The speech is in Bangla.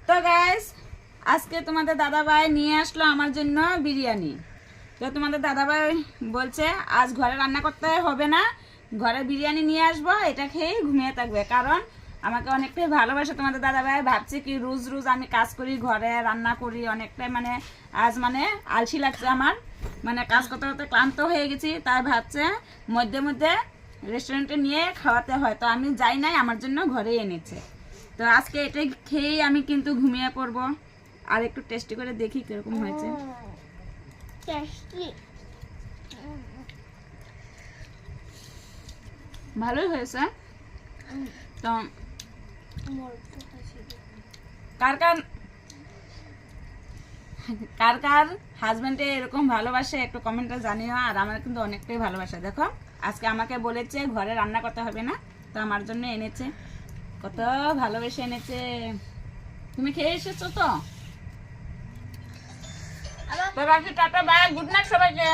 তো গাইস আজকে তোমাদের দাদাভাই নিয়ে আসলো আমার জন্য বিরিয়ানি। তো তোমাদের দাদাভাই বলছে আজ ঘরে রান্না করতে হবে না, ঘরে বিরিয়ানি নিয়ে আসবো, এটা খেয়েই ঘুমিয়ে থাকবে। কারণ আমাকে অনেকটাই ভালোবাসে তোমাদের দাদাভাই। ভাবছে কি রোজ রোজ আমি কাজ করি, ঘরে রান্না করি, অনেকটাই মানে আজ মানে আলসি লাগছে আমার, মানে কাজ করতে করতে ক্লান্ত হয়ে গেছি। তাই ভাবছে মধ্যে মধ্যে রেস্টুরেন্টে নিয়ে খাওয়াতে হয়। তো আমি যাই নাই, আমার জন্য ঘরেই এনেছে। তো আজকে এটা খেয়েই আমি কিন্তু ঘুমিয়ে পড়বো। আর একটু টেস্টি করে দেখি কিরকম হয়েছে। ভালোই হয়েছে। তো কার কার কার কার হাজবেন্ডে এরকম ভালোবাসে একটু কমেন্টে জানিও। আর আমার কিন্তু অনেকটাই ভালোবাসা। দেখো আজকে আমাকে বলেছে ঘরে রান্না করতে হবে না, তো আমার জন্য এনেছে। কত ভালোবেসে এনেছে। তুমি খেয়ে এসেছো তো? তো রাখি, টাটা, বাই, গুড নাইট সবাইকে।